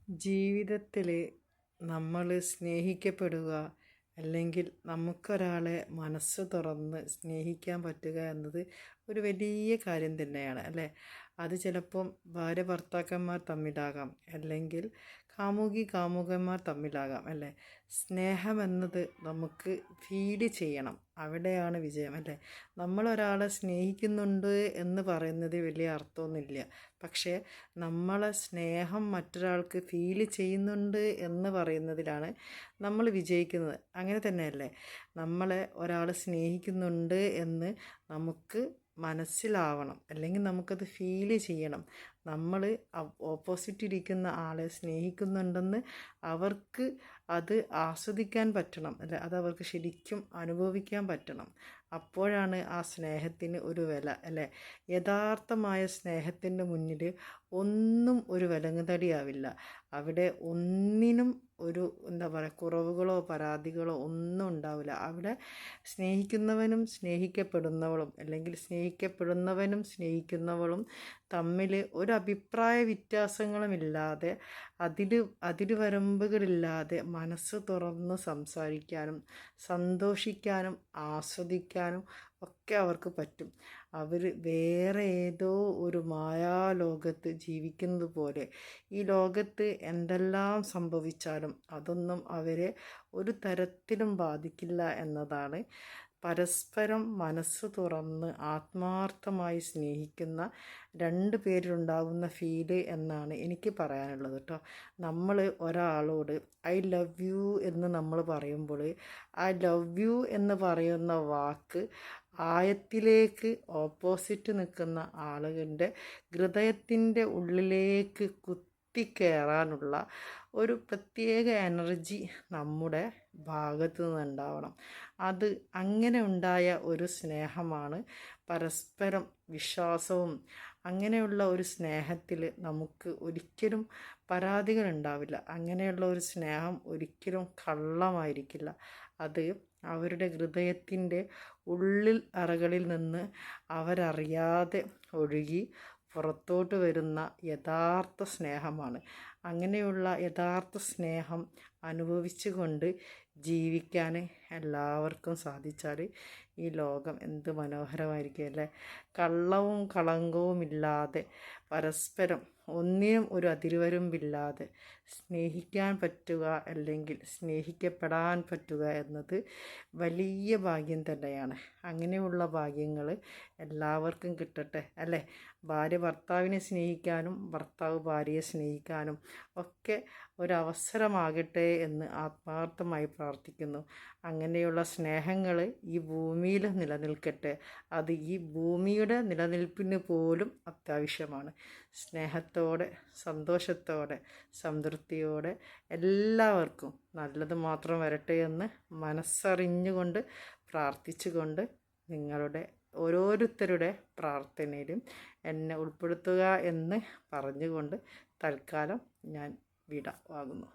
ജീവിതത്തിൽ നമ്മൾ സ്നേഹിക്കപ്പെടുക അല്ലെങ്കിൽ നമുക്കൊരാളെ മനസ്സ് തുറന്ന് സ്നേഹിക്കാൻ പറ്റുക എന്നത് ഒരു വലിയ കാര്യം തന്നെയാണ് അല്ലേ. അത് ചിലപ്പം ഭാര്യ ഭർത്താക്കന്മാർ തമ്മിലാകാം, അല്ലെങ്കിൽ കാമുകി കാമുകന്മാർ തമ്മിലാകാം അല്ലേ. സ്നേഹമെന്നത് നമുക്ക് ഫീല് ചെയ്യണം, അവിടെയാണ് വിജയം അല്ലേ. നമ്മളൊരാളെ സ്നേഹിക്കുന്നുണ്ട് എന്ന് പറയുന്നത് വലിയ അർത്ഥമൊന്നുമില്ല, പക്ഷേ നമ്മളെ സ്നേഹം മറ്റൊരാൾക്ക് ഫീല് ചെയ്യുന്നുണ്ട് എന്ന് പറയുന്നതിലാണ് നമ്മൾ വിജയിക്കുന്നത്. അങ്ങനെ തന്നെയല്ലേ, നമ്മളെ ഒരാൾ സ്നേഹിക്കുന്നുണ്ട് എന്ന് നമുക്ക് മനസ്സിലാവണം, അല്ലെങ്കിൽ നമുക്കത് ഫീല് ചെയ്യണം. നമ്മൾ ഓപ്പോസിറ്റ് ഇരിക്കുന്ന ആളെ സ്നേഹിക്കുന്നുണ്ടെന്ന് അവർക്ക് അത് ആസ്വദിക്കാൻ പറ്റണം അല്ലേ, അത് അവർക്ക് ശരിക്കും അനുഭവിക്കാൻ പറ്റണം. അപ്പോഴാണ് ആ സ്നേഹത്തിന് ഒരു വില അല്ലേ. യഥാർത്ഥമായ സ്നേഹത്തിൻ്റെ മുന്നിൽ ഒന്നും ഒരു വിലങ്ങുതടിയാവില്ല. അവിടെ ഒന്നിനും ഒരു എന്താ പറയുക, കുറവുകളോ പരാതികളോ ഒന്നും ഉണ്ടാവില്ല. അവിടെ സ്നേഹിക്കുന്നവനും സ്നേഹിക്കപ്പെടുന്നവളും, അല്ലെങ്കിൽ സ്നേഹിക്കപ്പെടുന്നവനും സ്നേഹിക്കുന്നവളും തമ്മിൽ ഒരു അഭിപ്രായ വ്യത്യാസങ്ങളുമില്ലാതെ, അതിരുവരമ്പുകളില്ലാതെ മനസ്സ് തുറന്ന് സംസാരിക്കാനും സന്തോഷിക്കാനും ആസ്വദിക്കാനും ഒക്കെ അവർക്ക് പറ്റും. അവർ വേറെ ഏതോ ഒരു മായാലോകത്ത് ജീവിക്കുന്നത് പോലെ, ഈ ലോകത്ത് എന്തെല്ലാം സംഭവിച്ചാലും അതൊന്നും അവരെ ഒരു തരത്തിലും ബാധിക്കില്ല എന്നതാണ് പരസ്പരം മനസ്സ് തുറന്ന് ആത്മാർത്ഥമായി സ്നേഹിക്കുന്ന രണ്ട് പേരിലുണ്ടാകുന്ന ഫീല് എന്നാണ് എനിക്ക് പറയാനുള്ളത് കേട്ടോ. നമ്മൾ ഒരാളോട് ഐ ലവ് യു എന്ന് നമ്മൾ പറയുമ്പോൾ, ആ ലവ് യു എന്ന് പറയുന്ന വാക്ക് ആയത്തിലേക്ക് ഓപ്പോസിറ്റ് നിൽക്കുന്ന ആളുകളുടെ ഹൃദയത്തിൻ്റെ ഉള്ളിലേക്ക് കുത്തിക്കയറാനുള്ള ഒരു പ്രത്യേക എനർജി നമ്മുടെ ഭാഗത്തു നിന്നുണ്ടാവണം. അത് അങ്ങനെ ഉണ്ടായ ഒരു സ്നേഹമാണ് പരസ്പരം വിശ്വാസവും. അങ്ങനെയുള്ള ഒരു സ്നേഹത്തിൽ നമുക്ക് ഒരിക്കലും പരാതികൾ ഉണ്ടാവില്ല. അങ്ങനെയുള്ള ഒരു സ്നേഹം ഒരിക്കലും കള്ളമായിരിക്കില്ല. അത് അവരുടെ ഹൃദയത്തിൻ്റെ ഉള്ളിൽ അറകളിൽ നിന്ന് അവരറിയാതെ ഒഴുകി പുറത്തോട്ട് വരുന്ന യഥാർത്ഥ സ്നേഹമാണ്. അങ്ങനെയുള്ള യഥാർത്ഥ സ്നേഹം അനുഭവിച്ചുകൊണ്ട് ജീവിക്കാൻ എല്ലാവർക്കും സാധിച്ചാൽ ഈ ലോകം എന്ത് മനോഹരമായിരിക്കും അല്ലേ. കള്ളവും കളങ്കവും ഇല്ലാതെ പരസ്പരം ഒന്നിനും ഒരു അതിരുവരമ്പില്ലാതെ സ്നേഹിക്കാൻ പറ്റുക, അല്ലെങ്കിൽ സ്നേഹിക്കപ്പെടാൻ പറ്റുക എന്നത് വലിയ ഭാഗ്യം തന്നെയാണ്. അങ്ങനെയുള്ള ഭാഗ്യങ്ങൾ എല്ലാവർക്കും കിട്ടട്ടെ അല്ലേ. ഭാര്യ ഭർത്താവിനെ സ്നേഹിക്കാനും ഭർത്താവ് ഭാര്യയെ സ്നേഹിക്കാനും ഒക്കെ ഒരവസരമാകട്ടെ എന്ന് ആത്മാർത്ഥമായി പ്രാർത്ഥിക്കുന്നു. അങ്ങനെയുള്ള സ്നേഹങ്ങൾ ഈ ഭൂമിയിൽ നിലനിൽക്കട്ടെ. അത് ഈ ഭൂമിയുടെ നിലനിൽപ്പിന് പോലും അത്യാവശ്യമാണ്. സ്നേഹത്തോടെ സന്തോഷത്തോടെ സംതൃപ്തിയോടെ എല്ലാവർക്കും നല്ലത് മാത്രം വരട്ടെ എന്ന് മനസ്സറിഞ്ഞുകൊണ്ട് പ്രാർത്ഥിച്ചുകൊണ്ട്, നിങ്ങളുടെ ഓരോരുത്തരുടെ പ്രാർത്ഥനയിലും എന്നെ ഉൾപ്പെടുത്തുക എന്ന് പറഞ്ഞുകൊണ്ട് തൽക്കാലം ഞാൻ വിട വാങ്ങുന്നു.